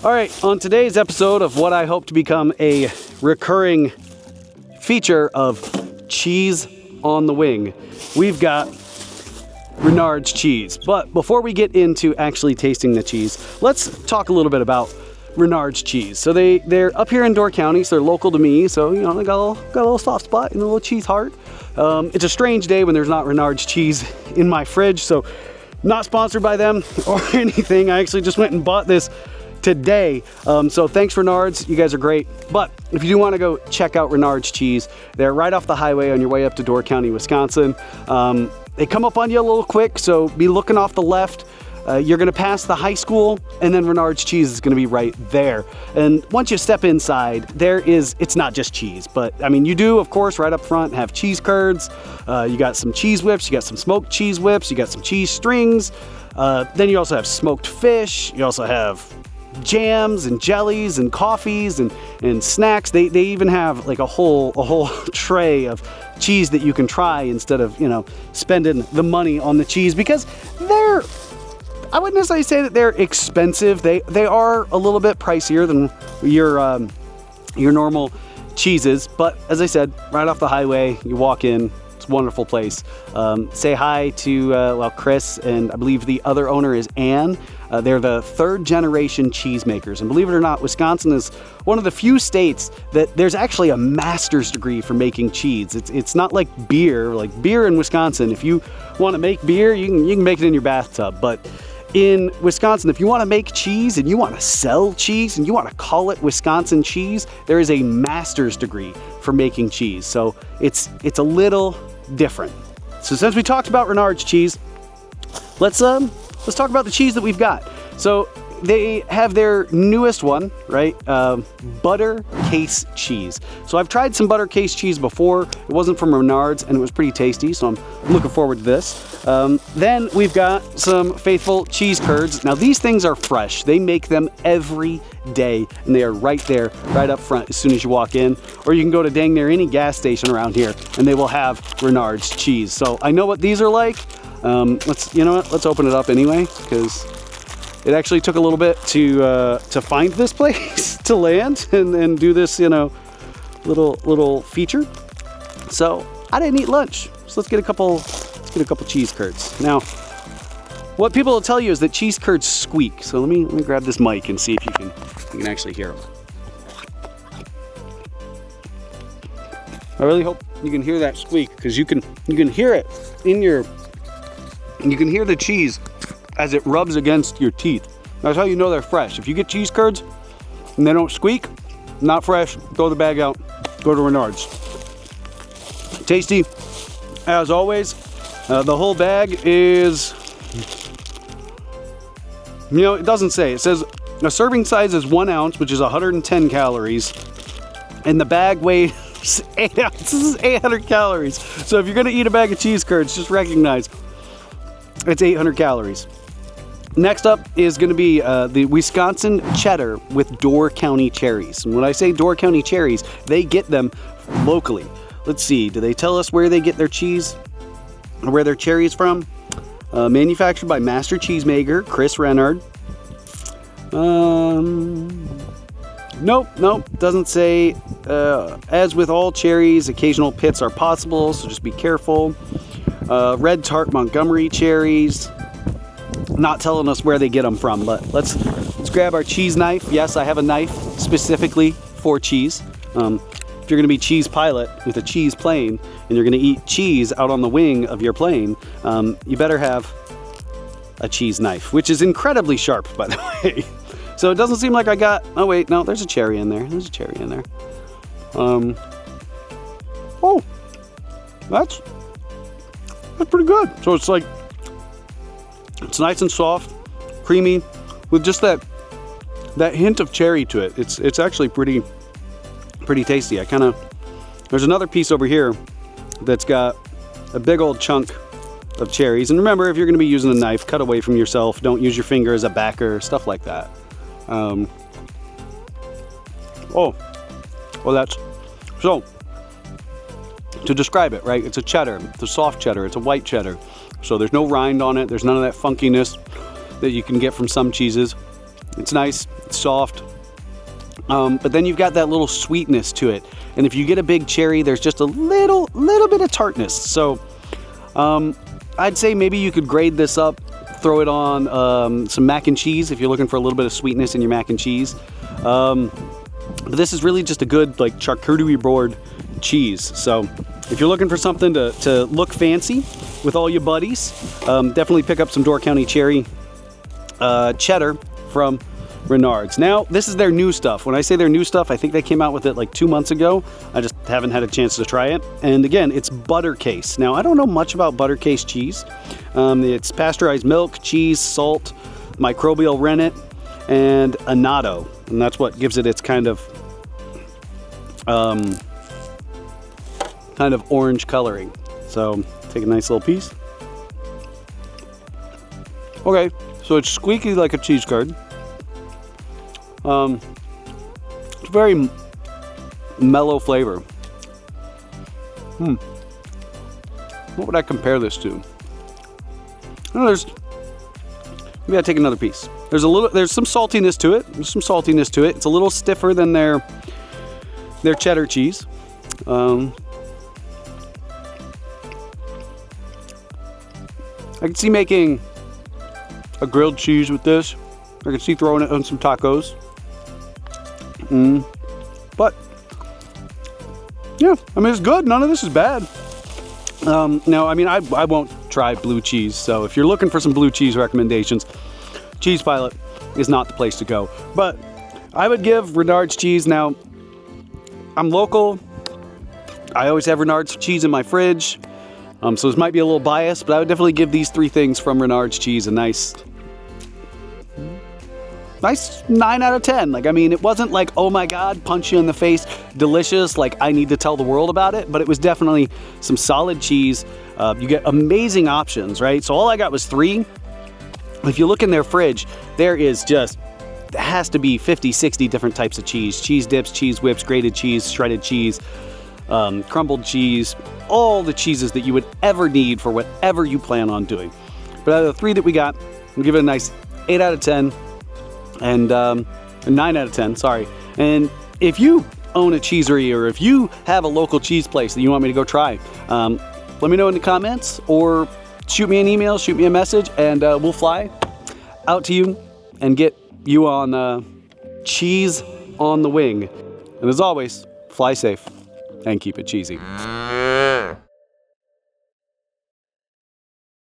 All right, on today's episode of what I hope to become a recurring feature of Cheese on the Wing, we've got Renard's cheese. But before we get into actually tasting the cheese, let's talk a little bit about Renard's cheese. So they're up here in Door County, so they're local to me. So, you know, they got a little soft spot and a little cheese heart. It's a strange day when there's not Renard's cheese in my fridge, so not sponsored by them or anything. I actually just went and bought this today. So thanks Renard's, you guys are great. But if you do want to go check out Renard's cheese, they're right off the highway on your way up to Door County, Wisconsin. They come up on you a little quick, so be looking off the left. You're gonna pass the high school, and then Renard's cheese is gonna be right there. And once you step inside, it's not just cheese, but I mean, you do, of course, right up front have cheese curds. You got some cheese whips, you got some smoked cheese whips, you got some cheese strings. Then you also have smoked fish. You also have jams and jellies and coffees and snacks. They even have like a whole tray of cheese that you can try instead of, you know, spending the money on the cheese, because I wouldn't necessarily say that they're expensive. They are a little bit pricier than your normal cheeses, but as I said, right off the highway, you walk in. It's a wonderful place. Say hi to Chris, and I believe the other owner is Ann. They're the third generation cheesemakers, and believe it or not, Wisconsin is one of the few states that there's actually a master's degree for making cheese. It's not like beer. Like beer in Wisconsin, if you want to make beer, you can make it in your bathtub, but in Wisconsin, if you want to make cheese and you want to sell cheese and you want to call it Wisconsin cheese, there is a master's degree for making cheese. So it's a little different. So since we talked about Renard's cheese, let's talk about the cheese that we've got. So they have their newest one, right? Butterkäse cheese. So I've tried some Butterkäse cheese before. It wasn't from Renard's, and it was pretty tasty, so I'm looking forward to this. Then we've got some faithful cheese curds. Now these things are fresh. They make them every day, and they are right there, right up front as soon as you walk in. Or you can go to dang near any gas station around here, and they will have Renard's cheese. So I know what these are like. Let's open it up anyway, because it actually took a little bit to find this place to land and do this, you know, little feature. So I didn't eat lunch, so let's get a couple cheese curds. Now, what people will tell you is that cheese curds squeak. So let me grab this mic and see if you can actually hear them. I really hope you can hear that squeak, because you can hear it in your. You can hear the cheese as it rubs against your teeth. That's how you know they're fresh. If you get cheese curds and they don't squeak, not fresh, throw the bag out, go to Renard's. Tasty, as always. The whole bag is, you know, it doesn't say. It says a serving size is 1 ounce, which is 110 calories, and the bag weighs 8 ounces, 800 calories. So if you're gonna eat a bag of cheese curds, just recognize it's 800 calories. Next up is going to be the Wisconsin Cheddar with Door County cherries. And when I say Door County cherries, they get them locally. Let's see, do they tell us where they get their cheese or where their cherries from? Manufactured by master cheesemaker Chris Renard. Nope, doesn't say. As with all cherries, occasional pits are possible, so just be careful. Red tart Montgomery cherries. Not telling us where they get them from, but let's grab our cheese knife. Yes, I have a knife specifically for cheese. If you're gonna be cheese pilot with a cheese plane and you're gonna eat cheese out on the wing of your plane, you better have a cheese knife, which is incredibly sharp, by the way. So it doesn't seem like I got, oh wait, no, there's a cherry in there. There's a cherry in there. Oh, that's pretty good. So it's like, it's nice and soft, creamy, with just that hint of cherry to it. It's actually pretty tasty. There's another piece over here that's got a big old chunk of cherries. And remember, if you're gonna be using a knife, cut away from yourself. Don't use your finger as a backer, stuff like that. So to describe it, right? It's a cheddar, it's a soft cheddar, it's a white cheddar. So there's no rind on it. There's none of that funkiness that you can get from some cheeses. It's nice, soft. But then you've got that little sweetness to it. And if you get a big cherry, there's just a little bit of tartness. So I'd say maybe you could grade this up, throw it on some mac and cheese if you're looking for a little bit of sweetness in your mac and cheese. But this is really just a good like charcuterie board cheese. So if you're looking for something to look fancy with all your buddies, definitely pick up some Door County Cherry cheddar from Renard's. Now, this is their new stuff. When I say their new stuff, I think they came out with it like 2 months ago. I just haven't had a chance to try it. And again, it's Butterkäse. Now, I don't know much about Butterkäse cheese. It's pasteurized milk, cheese, salt, microbial rennet, and annatto. And that's what gives it its kind of orange coloring. So, take a nice little piece. Okay, so it's squeaky like a cheese curd. It's a very mellow flavor. What would I compare this to? Maybe I take another piece. There's some saltiness to it. It's a little stiffer than their cheddar cheese. I can see making a grilled cheese with this. I can see throwing it on some tacos. But yeah, I mean, it's good. None of this is bad. Now, I mean, I won't try blue cheese. So if you're looking for some blue cheese recommendations, Cheese Pilot is not the place to go. But I would give Renard's cheese. Now, I'm local. I always have Renard's cheese in my fridge. So this might be a little biased, but I would definitely give these 3 things from Renard's cheese a nice 9 out of 10. Like, I mean, it wasn't like, oh my God, punch you in the face, delicious, like I need to tell the world about it, but it was definitely some solid cheese. You get amazing options, right? So all I got was 3. If you look in their fridge, there has to be 50, 60 different types of cheese. Cheese dips, cheese whips, grated cheese, shredded cheese, crumbled cheese, all the cheeses that you would ever need for whatever you plan on doing. But out of the 3 that we got, we'll give it a nice 8 out of 10. And 9 out of 10, sorry. And if you own a cheesery or if you have a local cheese place that you want me to go try, let me know in the comments or shoot me an email, shoot me a message, and we'll fly out to you and get you on cheese on the wing. And as always, fly safe and keep it cheesy.